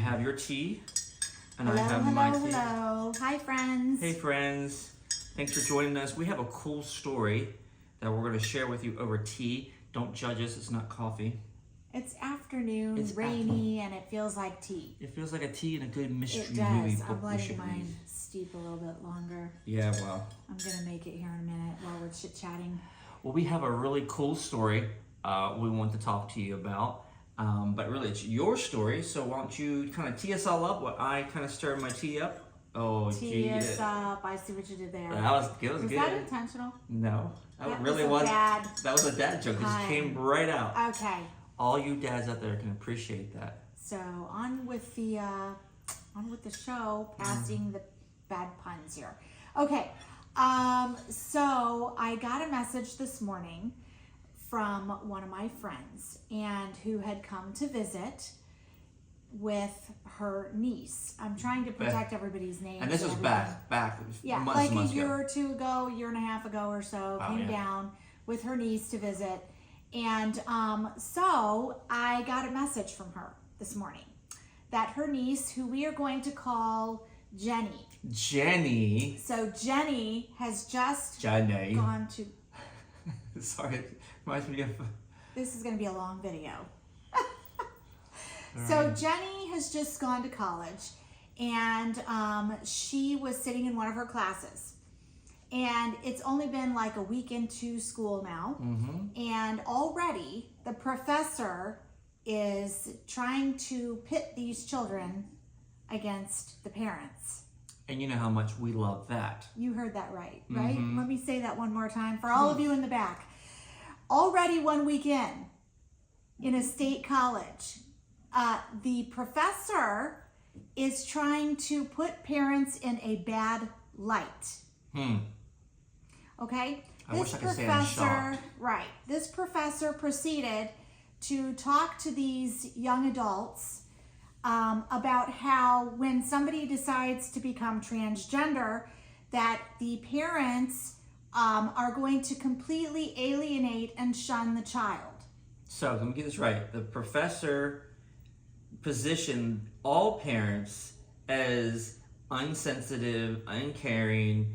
have your tea, and hello, I have hello, my tea. Hello. Hi, friends. Hey, friends. Thanks for joining us. We have a cool story that we're going to share with you over tea. Don't judge us. It's not coffee. It's afternoon, rainy, and it feels like tea. It feels like a tea and a good mystery It movie does. book I'm we letting should mine read. steep a little bit longer. Yeah, well. I'm going to make it here in a minute while we're chit-chatting. Well, we have a really cool story we want to talk to you about. But really, it's your story, so why don't you kind of tee us all up while I kind of stir my tea up. Oh, Tee us up. I see what you did there. That was good. Was that intentional? No. That really was a dad That was a dad joke. It just came right out. Okay. All you dads out there can appreciate that. So on with the show, passing the bad puns here. Okay. So I got a message this morning from one of my friends, and who had come to visit with her niece. I'm trying to protect everybody's names. And this was back yeah, months, like months a year ago. or two ago, year and a half ago or so, came down with her niece to visit. And so I got a message from her this morning that her niece, who we are going to call Jenny. Jenny. So Jenny has just Jenny. gone to... Sorry, it reminds me of... This is going to be a long video. So Jenny has just gone to college, and she was sitting in one of her classes. And it's only been like a week into school now. Mm-hmm. And already the professor is trying to pit these children against the parents. And you know how much we love that. You heard that right? Mm-hmm. Let me say that one more time for all of you in the back. Already 1 week in a state college, the professor is trying to put parents in a bad light. Okay? I wish I could say I'm shocked. Right. This professor proceeded to talk to these young adults about how when somebody decides to become transgender, that the parents are going to completely alienate and shun the child. So let me get this right. The professor positioned all parents as unsensitive, uncaring,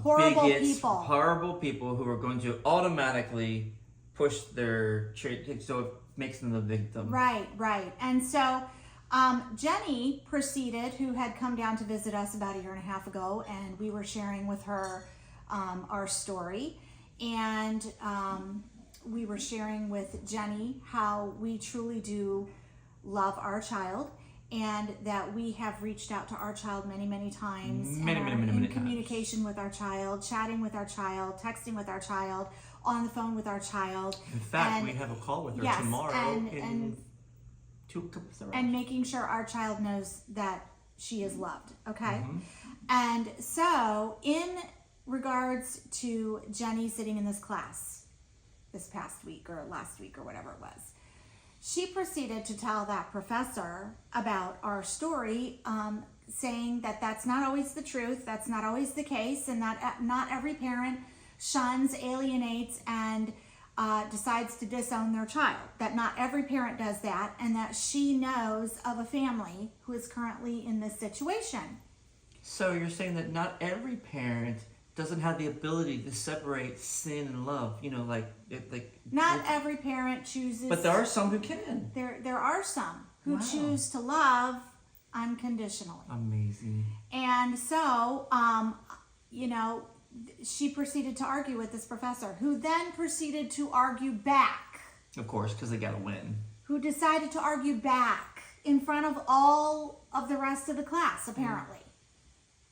horrible people who are going to automatically push their so it makes them the victim. Right. And so Jenny proceeded, who had come down to visit us about a year and a half ago, and we were sharing with her our story, and we were sharing with Jenny how we truly do love our child, and that we have reached out to our child many times, in communication with our child, chatting with our child, texting with our child, on the phone with our child. In fact, we have a call with her tomorrow and making sure our child knows that she is loved. Okay. And so in regards to Jenny sitting in this class this past week or last week or whatever it was, she proceeded to tell that professor about our story, saying that that's not always the truth, that's not always the case, and that not every parent shuns, alienates, and decides to disown their child. That not every parent does that, and that she knows of a family who is currently in this situation. So you're saying that not every parent doesn't have the ability to separate sin and love, not every parent chooses, but there are some who can. There are some who choose to love unconditionally. Amazing. And so, she proceeded to argue with this professor, who then proceeded to argue back. Of course, because they got to win. Who decided to argue back in front of all of the rest of the class, apparently.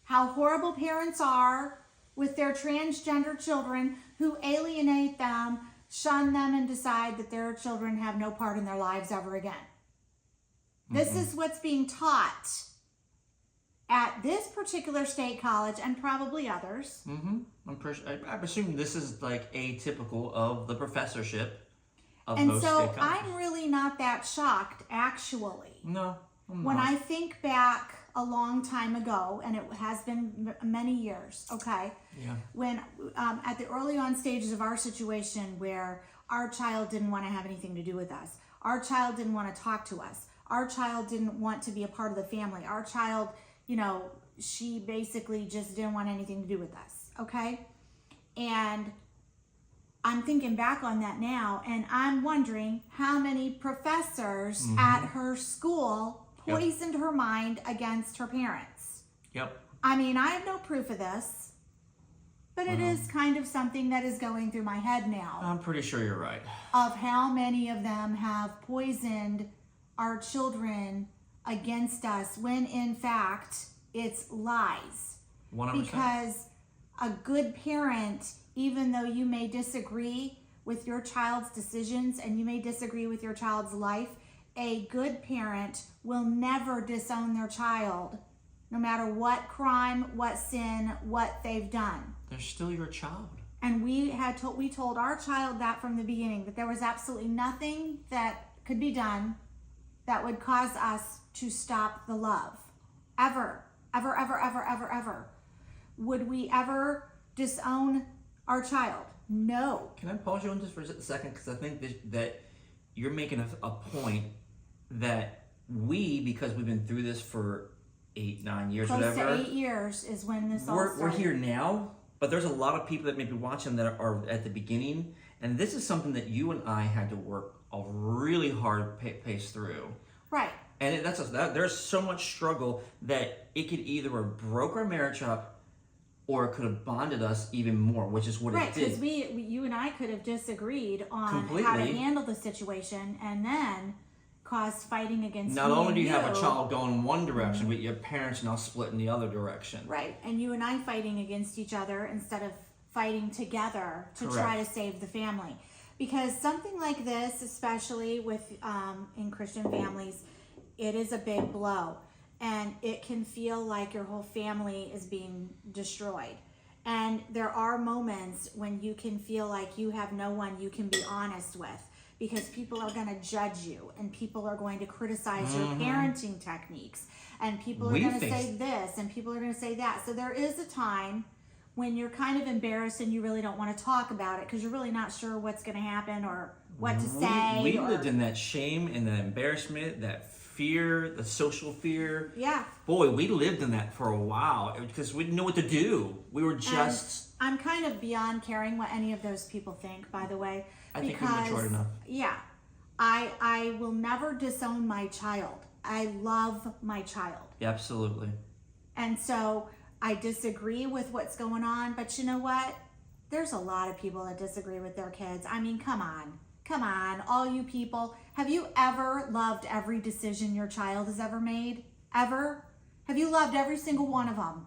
How horrible parents are with their transgender children, who alienate them, shun them, and decide that their children have no part in their lives ever again. This is what's being taught at this particular state college, and probably others. I assume this is like atypical of the professorship of and most so state colleges. I'm really not that shocked, actually. No, I'm when not. I think back a long time ago, and it has been many years, okay? Yeah. When at the early on stages of our situation, where our child didn't want to have anything to do with us, our child didn't want to talk to us, our child didn't want to be a part of the family. Our child, she basically just didn't want anything to do with us, okay? And I'm thinking back on that now, and I'm wondering how many professors at her school poisoned her mind against her parents. Yep. I mean, I have no proof of this, but it is kind of something that is going through my head now. I'm pretty sure you're right. Of how many of them have poisoned our children against us when in fact it's lies. 100%. Because a good parent, even though you may disagree with your child's decisions and you may disagree with your child's life, a good parent will never disown their child, no matter what crime, what sin, what they've done. They're still your child. And we told our child that from the beginning, that there was absolutely nothing that could be done that would cause us to stop the love. Ever. Ever, ever, ever, ever, ever. Would we ever disown our child? No. Can I pause you on just for a second? Because I think that you're making a point that we, because we've been through this for 8, 9 years, Close whatever. to 8 years is when this all started. We're here now, but there's a lot of people that may be watching that are at the beginning, and this is something that you and I had to work a really hard pace through. Right. And there's so much struggle that it could either have broke our marriage up, or it could have bonded us even more, which is what it did. Right, because you and I could have disagreed on Completely. how to handle the situation, and then caused fighting against Not me only and do you have a child going one direction, but your parents now split in the other direction. Right, and you and I fighting against each other instead of fighting together to Correct. try to save the family. Because something like this, especially with in Christian families, it is a big blow. And it can feel like your whole family is being destroyed. And there are moments when you can feel like you have no one you can be honest with, because people are going to judge you, and people are going to criticize your parenting techniques, and people are going to say this, and people are going to say that. So there is a time when you're kind of embarrassed and you really don't want to talk about it because you're really not sure what's going to happen or what to say. We lived in that shame and that embarrassment, that fear, the social fear. Yeah. Boy, we lived in that for a while because we didn't know what to do. We were just... I'm kind of beyond caring what any of those people think, by the way. I think we're mature enough. Yeah. I will never disown my child. I love my child. Absolutely. And so I disagree with what's going on, but you know what? There's a lot of people that disagree with their kids. I mean, come on, all you people. Have you ever loved every decision your child has ever made? Ever? Have you loved every single one of them?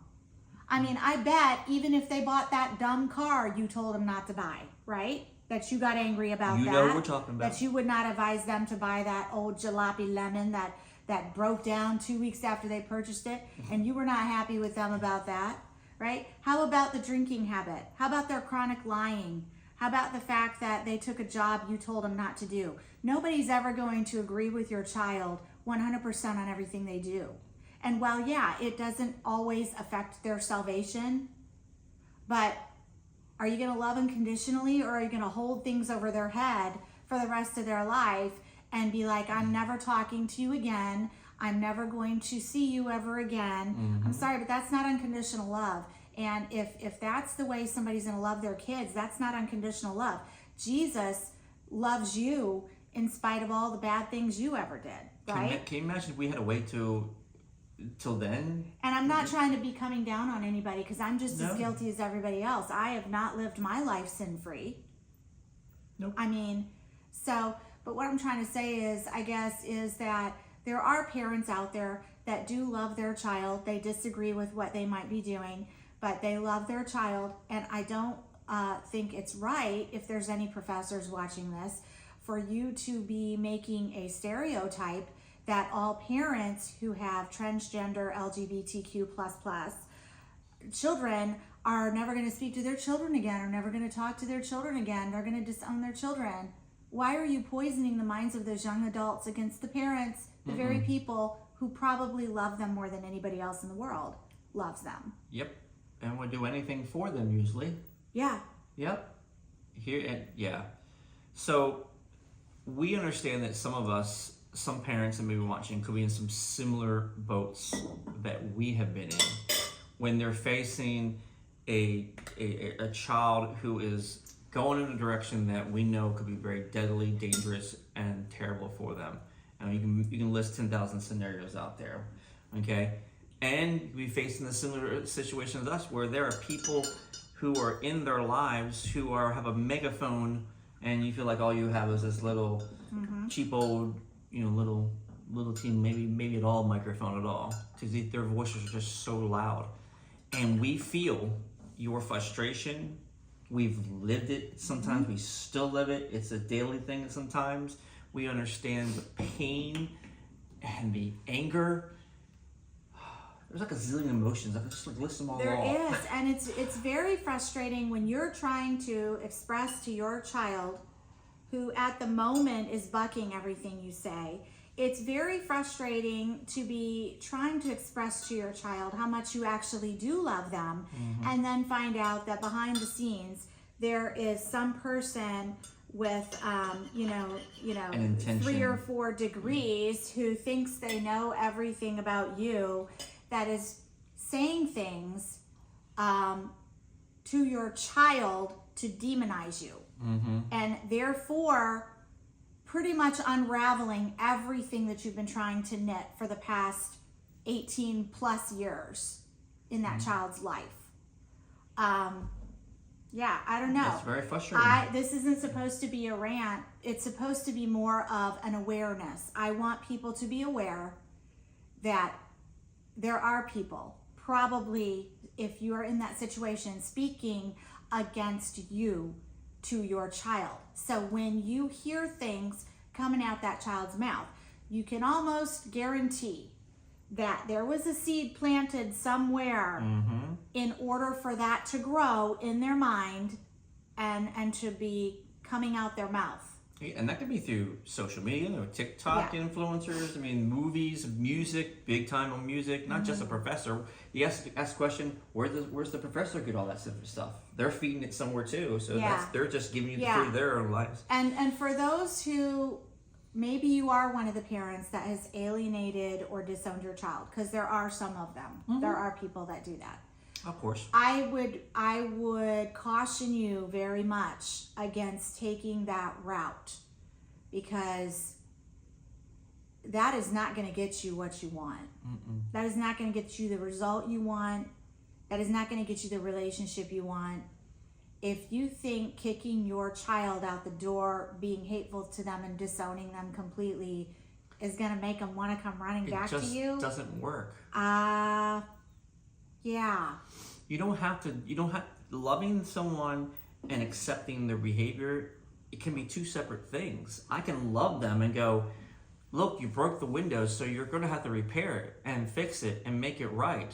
I mean, I bet even if they bought that dumb car you told them not to buy, right? That you got angry about that. You know what we're talking about. That you would not advise them to buy that old jalopy lemon that broke down 2 weeks after they purchased it, and you were not happy with them about that, right? How about the drinking habit? How about their chronic lying? How about the fact that they took a job you told them not to do? Nobody's ever going to agree with your child 100% on everything they do. And while, yeah, it doesn't always affect their salvation, but are you going to love unconditionally, or are you going to hold things over their head for the rest of their life and be like, I'm never talking to you again. I'm never going to see you ever again. I'm sorry, but that's not unconditional love. And if that's the way somebody's going to love their kids, that's not unconditional love. Jesus loves you in spite of all the bad things you ever did, right? Can you imagine if we had to wait till then? And I'm not trying to be coming down on anybody, because I'm just as guilty as everybody else. I have not lived my life sin-free. Nope. I mean, so, but what I'm trying to say is, I guess, is that there are parents out there that do love their child. They disagree with what they might be doing, but they love their child. And I don't think it's right, if there's any professors watching this, for you to be making a stereotype that all parents who have transgender LGBTQ++ children are never going to speak to their children again, or never going to talk to their children again. They're going to disown their children. Why are you poisoning the minds of those young adults against the parents, the very people who probably love them more than anybody else in the world loves them? Yep. And would do anything for them usually. Yeah. Yep. Here and yeah. So we understand that some of us some parents that may be watching could be in some similar boats that we have been in when they're facing a child who is going in a direction that we know could be very deadly, dangerous, and terrible for them. And you can list 10,000 scenarios out there, okay? And we facing a similar situation as us, where there are people who are in their lives who have a megaphone, and you feel like all you have is this little cheap old, little team, maybe at all microphone at all, because their voices are just so loud. And we feel your frustration. We've lived it sometimes. We still live it. It's a daily thing sometimes. We understand the pain and the anger. There's like a zillion emotions. I can just list them all off. There is, and it's very frustrating when you're trying to express to your child, who at the moment is bucking everything you say. It's very frustrating to be trying to express to your child how much you actually do love them, and then find out that behind the scenes there is some person with An intention. 3 or 4 degrees who thinks they know everything about you, that is saying things to your child to demonize you, and therefore pretty much unraveling everything that you've been trying to knit for the past 18 plus years in that child's life. Yeah, I don't know. That's very frustrating. This isn't supposed to be a rant. It's supposed to be more of an awareness. I want people to be aware that there are people, probably if you are in that situation, speaking against you to your child. So when you hear things coming out that child's mouth, you can almost guarantee that there was a seed planted somewhere in order for that to grow in their mind and to be coming out their mouth. And that could be through social media, or TikTok influencers. I mean, movies, music, big time on music. Not just a professor. You ask the question, where's the professor get all that stuff? They're feeding it somewhere too. So they're just giving you the fruit of their own lives. And for those who, maybe you are one of the parents that has alienated or disowned your child, because there are some of them. There are people that do that. Of course. I would caution you very much against taking that route, because that is not going to get you what you want. That is not going to get you the result you want. That is not going to get you the relationship you want. If you think kicking your child out the door, being hateful to them and disowning them completely is going to make them want to come running back to you, it just doesn't work. Yeah. You don't have loving someone and accepting their behavior. It can be two separate things. I can love them and go, look, you broke the window, so you're going to have to repair it and fix it and make it right.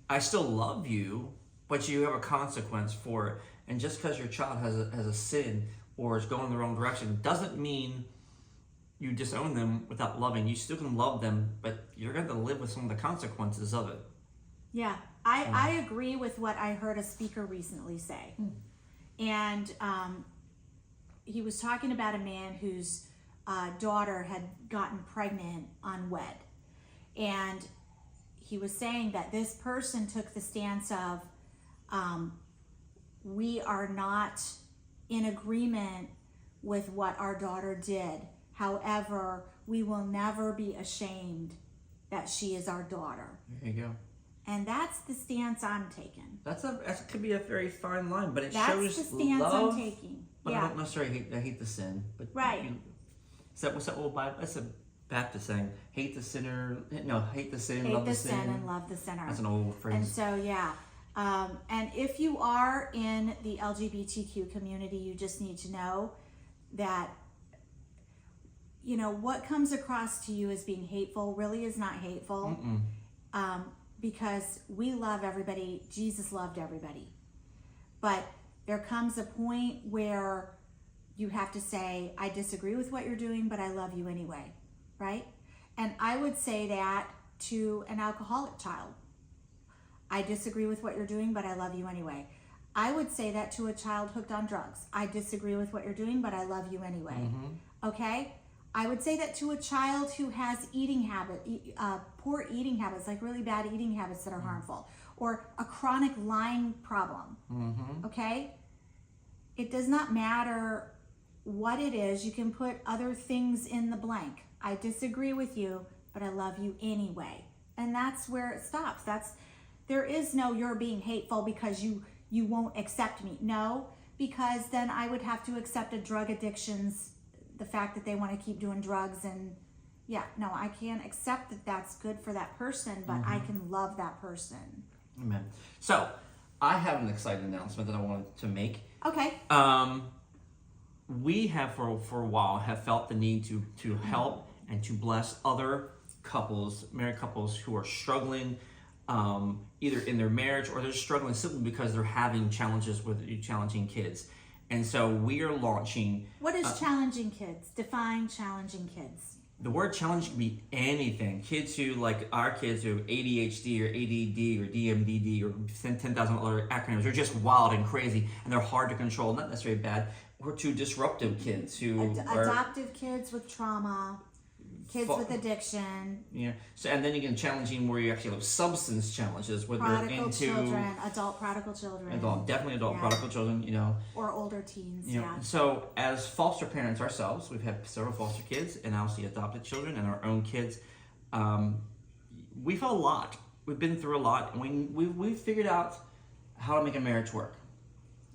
I still love you, but you have a consequence for it. And just because your child has a sin or is going the wrong direction doesn't mean you disown them without loving. You still can love them, but you're going to live with some of the consequences of it. Yeah, I agree with what I heard a speaker recently say. And he was talking about a man whose daughter had gotten pregnant unwed. And he was saying that this person took the stance of, we are not in agreement with what our daughter did. However, we will never be ashamed that she is our daughter. There you go. And that's the stance I'm taking. That could be a very fine line, but That's shows the stance love. I'm taking. But I don't necessarily hate the sin. But Right. What's that old Bible? That's a Baptist saying. Hate the sinner. No, hate the sin, Hate love the sin. sin and love the sinner. That's an old phrase. And so, and if you are in the LGBTQ community, you just need to know that, what comes across to you as being hateful really is not hateful. Because we love everybody. Jesus loved everybody. But there comes a point where you have to say, I disagree with what you're doing, but I love you anyway, right? And I would say that to an alcoholic child. I disagree with what you're doing, but I love you anyway. I would say that to a child hooked on drugs. I disagree with what you're doing, but I love you anyway. Okay? I would say that to a child who has poor eating habits, like really bad eating habits that are harmful, or a chronic lying problem, okay? It does not matter what it is. You can put other things in the blank. I disagree with you, but I love you anyway. And that's where it stops. There is no you're being hateful because you won't accept me. No, because then I would have to accept a drug addiction's, the fact that they want to keep doing drugs, and no, I can't accept that that's good for that person, but I can love that person. Amen. So I have an exciting announcement that I wanted to make. Okay. We have for a while have felt the need to help and to bless other couples, married couples who are struggling either in their marriage, or they're struggling simply because they're having challenges with challenging kids. And so we are launching. What is challenging kids? Define challenging kids. The word challenge can be anything. Kids who, like our kids who have ADHD or ADD or DMDD or 10,000 other acronyms, they're just wild and crazy and they're hard to control, not necessarily bad. Or to disruptive kids who are adoptive kids with trauma, kids with addiction. Yeah. So, and then you get challenging where you actually have substance challenges, where they're into children, adult prodigal children. Definitely adult prodigal children, Or older teens, So as foster parents ourselves, we've had several foster kids and obviously adopted children and our own kids. We've had a lot. We've been through a lot, and we've figured out how to make a marriage work.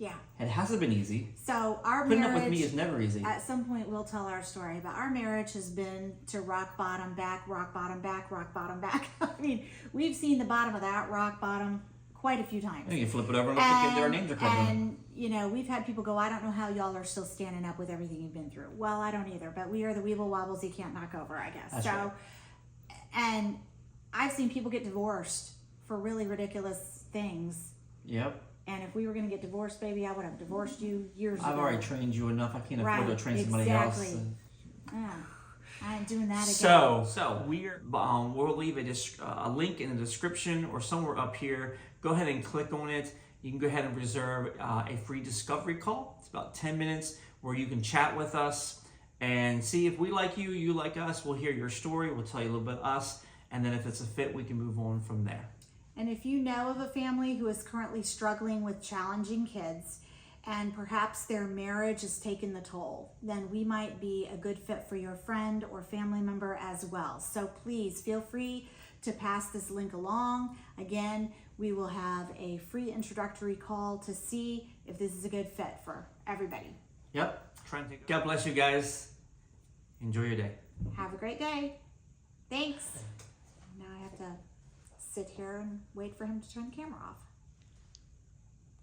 Yeah. It hasn't been easy. So our Putting marriage, up with me is never easy. At some point we'll tell our story, but our marriage has been to rock bottom, back, rock bottom, back, rock bottom, back. I mean, we've seen the bottom of that rock bottom quite a few times. You can flip it over and look at their names are covered. And, we've had people go, I don't know how y'all are still standing up with everything you've been through. Well, I don't either, but we are the weeble wobbles you can't knock over, I guess. That's right. And I've seen people get divorced for really ridiculous things. Yep. And if we were going to get divorced, baby, I would have divorced you years ago. I've already trained you enough. I can't afford to train somebody exactly. else. Yeah, I ain't doing that again. So we'll leave a link in the description or somewhere up here. Go ahead and click on it. You can go ahead and reserve a free discovery call. It's about 10 minutes where you can chat with us and see if we like you, you like us. We'll hear your story. We'll tell you a little bit about us. And then if it's a fit, we can move on from there. And if you know of a family who is currently struggling with challenging kids and perhaps their marriage has taken the toll, then we might be a good fit for your friend or family member as well. So please feel free to pass this link along. Again, we will have a free introductory call to see if this is a good fit for everybody. Yep. God bless you guys. Enjoy your day. Have a great day. Thanks. Now I have to sit here and wait for him to turn the camera off.